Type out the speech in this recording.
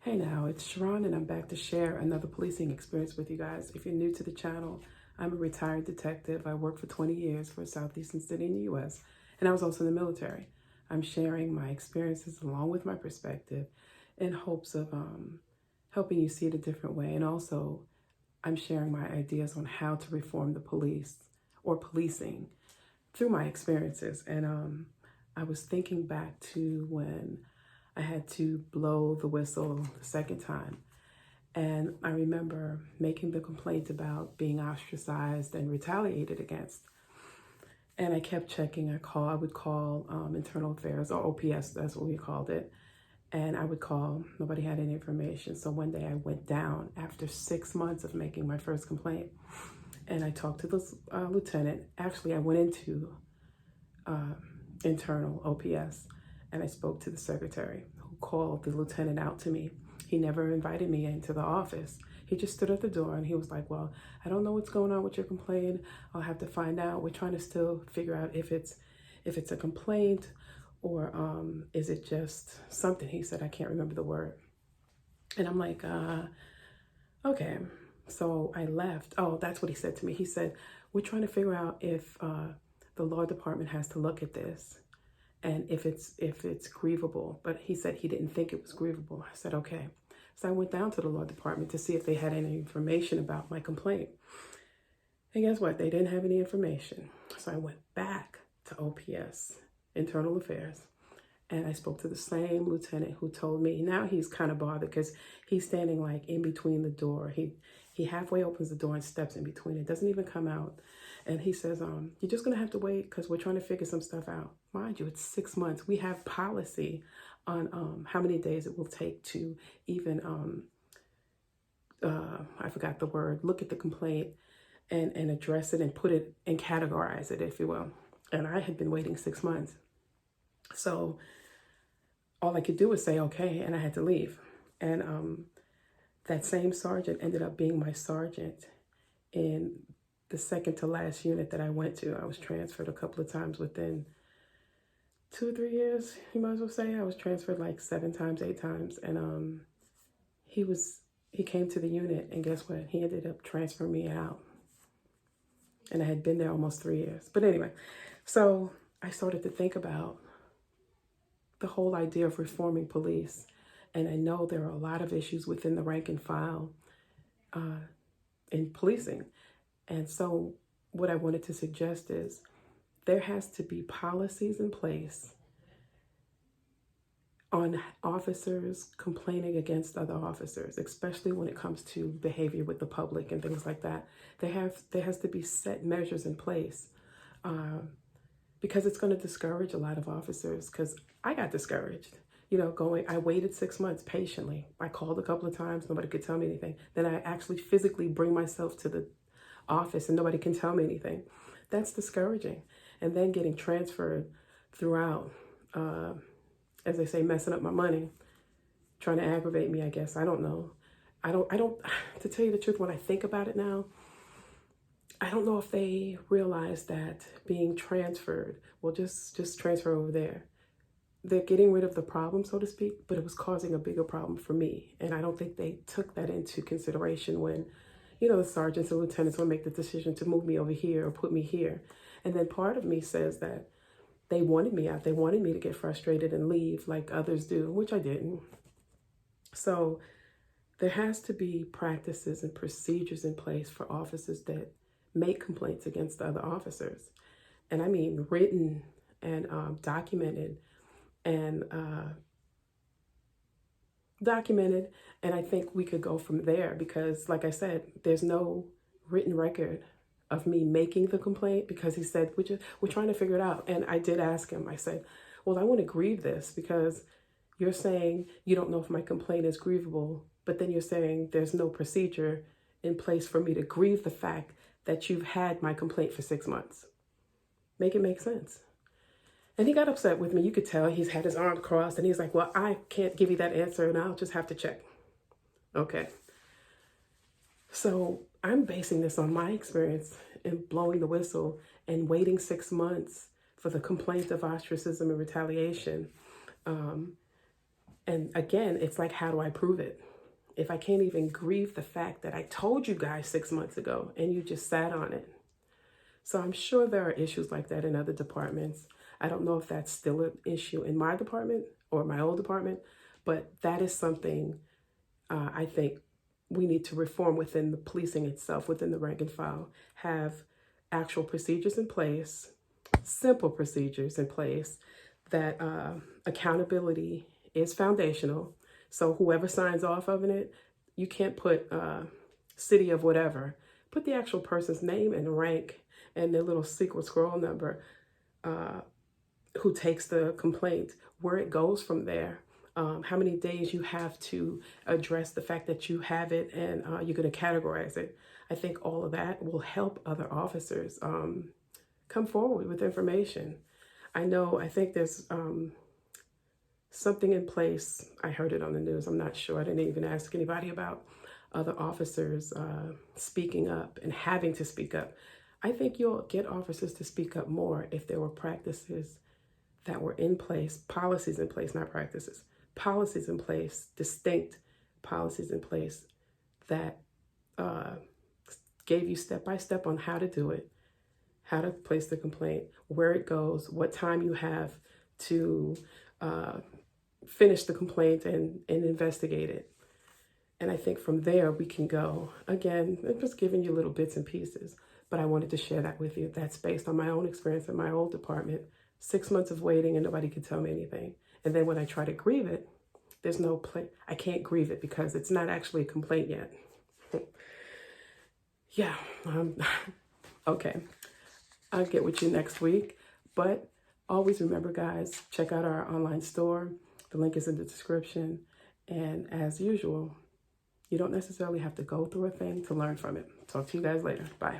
Hey now, it's Sharon and I'm back to share another policing experience with you guys. If you're new to the channel, I'm a retired detective. I worked for 20 years for a southeastern city in the US, and I was also in the military. I'm sharing my experiences along with my perspective in hopes of helping you see it a different way. And also, I'm sharing my ideas on how to reform the police or policing through my experiences. And I was thinking back to when I had to blow the whistle the second time. And I remember making the complaint about being ostracized and retaliated against. And I kept checking. I would call internal affairs, or OPS, that's what we called it. And I would call, nobody had any information. So one day I went down after 6 months of making my first complaint. And I talked to the lieutenant. Actually, I went into internal OPS, and I spoke to the secretary who called the lieutenant out to me. He never invited me into the office. He just stood at the door and he was like, well, I don't know what's going on with your complaint. I'll have to find out. We're trying to still figure out if it's a complaint or is it just something. He said, I can't remember the word. And I'm like, okay. So I left. Oh, that's what he said to me. He said, we're trying to figure out if the law department has to look at this and if it's grievable. But he said he didn't think it was grievable. I said, okay. So I went down to the law department to see if they had any information about my complaint. And guess what? They didn't have any information. So I went back to OPS, Internal Affairs, and I spoke to the same lieutenant who told me. Now he's kind of bothered because he's standing like in between the door. He halfway opens the door and steps in between. It doesn't even come out. And he says, you're just going to have to wait because we're trying to figure some stuff out. Mind you, it's 6 months. We have policy on how many days it will take to even, I forgot the word, look at the complaint and address it and put it and categorize it, if you will. And I had been waiting 6 months. So all I could do was say, okay, and I had to leave. And that same sergeant ended up being my sergeant in the second to last unit that I went to. I was transferred a couple of times within 2 or 3 years, you might as well say. I was transferred like 7 times, 8 times. And he came to the unit, and guess what? He ended up transferring me out. And I had been there almost 3 years. But anyway, so I started to think about the whole idea of reforming police. And I know there are a lot of issues within the rank and file in policing. And so what I wanted to suggest is there has to be policies in place on officers complaining against other officers, especially when it comes to behavior with the public and things like that. There has to be set measures in place because it's going to discourage a lot of officers, because I got discouraged. I waited 6 months patiently. I called a couple of times. Nobody could tell me anything. Then I actually physically bring myself to the office and nobody can tell me anything. That's discouraging. And then getting transferred throughout, as they say, messing up my money, trying to aggravate me, I guess. I don't know. I don't, to tell you the truth, when I think about it now, I don't know if they realize that being transferred, well, just transfer over there. They're getting rid of the problem, so to speak, but it was causing a bigger problem for me. And I don't think they took that into consideration when, the sergeants and lieutenants will make the decision to move me over here or put me here. And then part of me says that they wanted me out. They wanted me to get frustrated and leave like others do, which I didn't. So there has to be practices and procedures in place for officers that make complaints against other officers. And I mean written and documented. And I think we could go from there because, like I said, there's no written record of me making the complaint, because he said, we're trying to figure it out. And I did ask him, I said, well, I want to grieve this because you're saying you don't know if my complaint is grievable, but then you're saying there's no procedure in place for me to grieve the fact that you've had my complaint for 6 months. Make it make sense. And he got upset with me. You could tell he's had his arms crossed and he's like, well, I can't give you that answer and I'll just have to check. Okay. So I'm basing this on my experience in blowing the whistle and waiting 6 months for the complaint of ostracism and retaliation. And again, it's like, how do I prove it? If I can't even grieve the fact that I told you guys 6 months ago and you just sat on it. So I'm sure there are issues like that in other departments. I don't know if that's still an issue in my department or my old department, but that is something I think we need to reform within the policing itself, within the rank and file, have actual procedures in place, simple procedures in place, that accountability is foundational. So whoever signs off of it, you can't put city of whatever. Put the actual person's name and rank and their little secret scroll number, who takes the complaint, where it goes from there, how many days you have to address the fact that you have it, and you're going to categorize it. I think all of that will help other officers come forward with information. I think there's something in place. I heard it on the news. I'm not sure. I didn't even ask anybody about other officers speaking up and having to speak up. I think you'll get officers to speak up more if there were practices that were in place, policies in place, not practices, policies in place, distinct policies in place that gave you step by step on how to do it, how to place the complaint, where it goes, what time you have to finish the complaint and investigate it. And I think from there we can go. Again, I'm just giving you little bits and pieces, but I wanted to share that with you. That's based on my own experience in my old department. 6 months of waiting and nobody could tell me anything. And then when I try to grieve it, there's no I can't grieve it because it's not actually a complaint yet. Yeah, okay. I'll get with you next week. But always remember, guys, check out our online store. The link is in the description. And as usual, you don't necessarily have to go through a thing to learn from it. Talk to you guys later. Bye.